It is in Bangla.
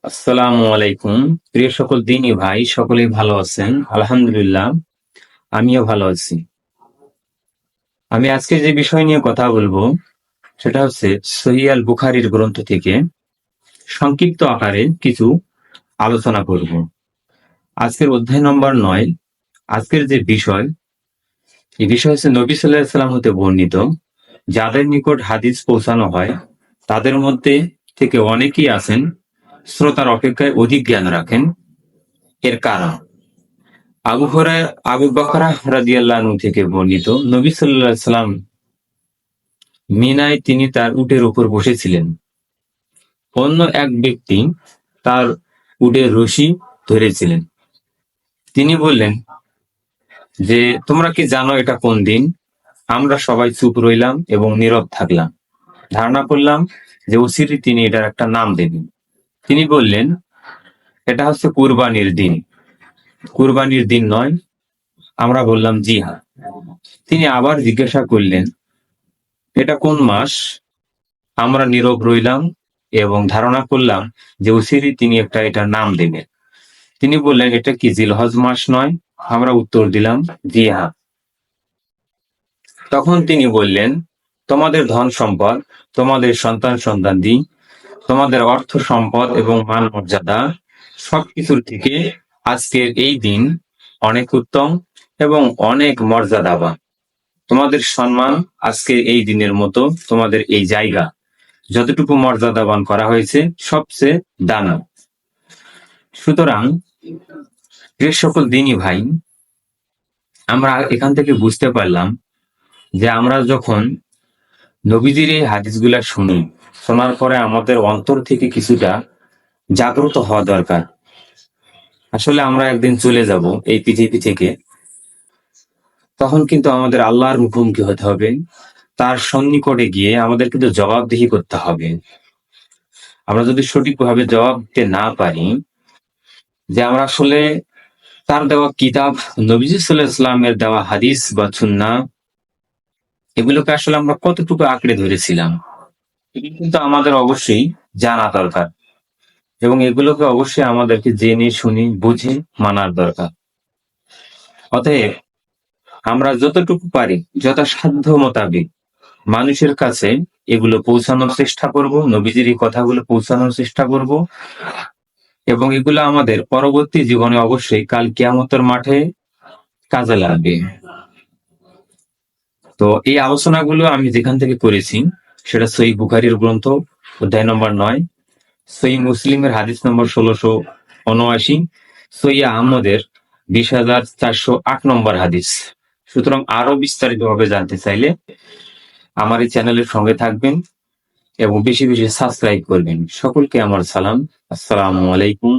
আসসালামু আলাইকুম। প্রিয় সকল দিনী ভাই, সকলেই ভালো আছেন? আলহামদুলিল্লাহ, আমিও ভালো আছি। আমি আজকে যে বিষয় নিয়ে কথা বলবো সেটা হচ্ছে সহিহ আল বুখারীর গ্রন্থ থেকে সংক্ষিপ্ত আকারে কিছু আলোচনা করব। আজকের অধ্যায় নম্বর ৯। আজকের যে বিষয়, এই বিষয় হচ্ছে নবী সাল্লাল্লাহু আলাইহি সাল্লাম হতে বর্ণিত, যাদের নিকট হাদিস পৌঁছানো হয় তাদের মধ্যে থেকে অনেকেই আছেন শ্রোতার অপেক্ষায় অধিক জ্ঞান রাখেন। এর কারণ, আবু বকর রাদিয়াল্লাহু আনহু থেকে বর্ণিত, নবী সাল্লাল্লাহু আলাইহি সাল্লাম মিনায় তিনি তার উটের উপর বসেছিলেন। অন্য এক ব্যক্তি তার উটের রশি ধরেছিলেন। তিনি বললেন যে, তোমরা কি জানো এটা কোন দিন? আমরা সবাই চুপ রইলাম এবং নীরব থাকলাম। ধারণা করলাম যে অচিরে তিনি এটার একটা নাম দেবেন। তিনি বললেন, এটা হচ্ছে কুরবানির দিন। কুরবানির দিন নয়? আমরা বললাম, জি হ্যাঁ। তিনি আবার জিজ্ঞাসা করলেন, এটা কোন মাস? আমরা নীরব রইলাম এবং ধারণা করলাম যে অচিরেই তিনি এটার নাম দেবেন। তিনি বললেন, এটা কি জিলহজ মাস নয়? আমরা উত্তর দিলাম, জি হ্যাঁ। তখন তিনি বললেন, তোমাদের ধন সম্পদ, তোমাদের সন্তান সন্তানাদি, তোমাদের অর্থ সম্পদ এবং মান মর্যাদা সবকিছুর থেকে আজকের এই দিন অনেক উত্তম এবং অনেক মর্যাদাবান। তোমাদের সম্মান আজকে এই দিনের মতো তোমাদের এই জায়গা যতটুকু মর্যাদাবান করা হয়েছে সবচেয়ে দানা। সুতরাং যে সকল দিনী ভাই, আমরা এখান থেকে বুঝতে পারলাম যে আমরা যখন নবীজির এই হাদিসগুলা শুনি, শোনার পরে আমাদের অন্তর থেকে কিছুটা জাগ্রত হওয়া দরকার। আসলে আমরা একদিন চলে যাব এই পৃথিবী থেকে, তখন কিন্তু আমাদের আল্লাহর মুখোমুখি হতে হবে। তার সন্নিকটে গিয়ে আমাদের কিন্তু জবাবদিহি করতে হবে। আমরা যদি সঠিকভাবে জবাব দিতে না পারি যে আমরা আসলে তার দেওয়া কিতাব, নবীজি সাল্লাল্লাহু আলাইহি ওয়াসাল্লামের দেওয়া হাদিস বা সুন্নাহ, এগুলোকে আসলে আমরা কতটুকু আঁকড়ে ধরেছিলাম, এগুলো কিন্তু আমাদের অবশ্যই জানা দরকার এবং এগুলোকে অবশ্যই আমাদেরকে জেনে শুনে বুঝে মানার দরকার। অতএব আমরা যতটুকু পারি যথাসাধ্য মোতাবেক মানুষের কাছে এগুলো পৌঁছানোর চেষ্টা করব, নবীজির এই কথাগুলো পৌঁছানোর চেষ্টা করব এবং এগুলো আমাদের পরবর্তী জীবনে অবশ্যই কাল কিয়ামতের মাঠে কাজে লাগবে। তো এই আলোচনাগুলো আমি যেখান থেকে করেছি সেটা সহিহ বুখারীর গ্রন্থ, অধ্যায় নম্বর ৯, সহিহ মুসলিমের হাদিস নম্বর ১৬৭৯, সহিহ আহমদের ২০,৪০৮ নম্বর হাদিস। সুতরাং আরো বিস্তারিতভাবে জানতে চাইলে আমার এই চ্যানেলের সঙ্গে থাকবেন এবং বেশি বেশি সাবস্ক্রাইব করবেন। সকলকে আমার সালাম। আসসালামু আলাইকুম